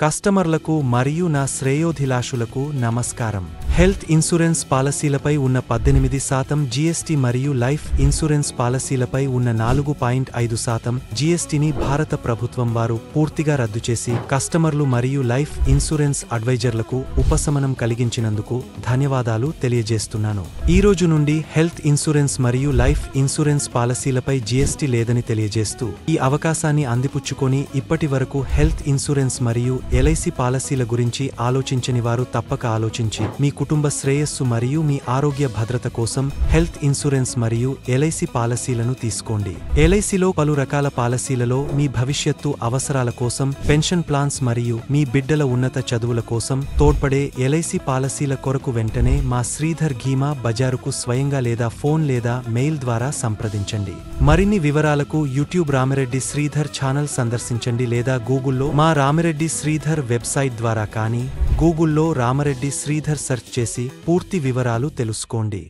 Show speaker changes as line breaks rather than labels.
కస్టమర్లకు మరియు నా శ్రేయోభిలాషులకు నమస్కారం. హెల్త్ ఇన్సూరెన్స్ పాలసీలపై ఉన్న 18% జీఎస్టీ మరియు లైఫ్ ఇన్సూరెన్స్ పాలసీలపై ఉన్న 4.5% జీఎస్టీని భారత ప్రభుత్వం వారు పూర్తిగా రద్దు చేసి కస్టమర్లు మరియు లైఫ్ ఇన్సూరెన్స్ అడ్వైజర్లకు ఉపశమనం కలిగించినందుకు ధన్యవాదాలు తెలియజేస్తున్నాను. ఈ రోజు నుండి హెల్త్ ఇన్సూరెన్స్ మరియు లైఫ్ ఇన్సూరెన్స్ పాలసీలపై జీఎస్టీ లేదని తెలియజేస్తూ ఈ అవకాశాన్ని అందిపుచ్చుకొని ఇప్పటి వరకు హెల్త్ ఇన్సూరెన్స్ మరియు ఎల్ఐసి పాలసీల గురించి ఆలోచించని వారు తప్పక ఆలోచించి మీ కుటుంబ శ్రేయస్సు మరియు మీ ఆరోగ్య భద్రత కోసం హెల్త్ ఇన్సూరెన్స్ మరియు ఎల్ఐసి పాలసీలను తీసుకోండి. ఎల్ఐసిలో పలు రకాల పాలసీలలో మీ భవిష్యత్తు అవసరాల కోసం, పెన్షన్ ప్లాన్స్ మరియు మీ బిడ్డల ఉన్నత చదువుల కోసం తోడ్పడే ఎల్ఐసి పాలసీల కొరకు వెంటనే మా శ్రీధర్ ఘీమా బజారుకు స్వయంగా లేదా ఫోన్ లేదా మెయిల్ ద్వారా సంప్రదించండి. మరిన్ని వివరాలకు యూట్యూబ్ రామిరెడ్డి శ్రీధర్ ఛానల్ సందర్శించండి లేదా గూగుల్లో మా రామిరెడ్డి శ్రీధర్ వెబ్సైట్ ద్వారా కానీ గూగుల్లో రామరెడ్డి శ్రీధర్ సెర్చ్ చేసి పూర్తి వివరాలు తెలుసుకోండి.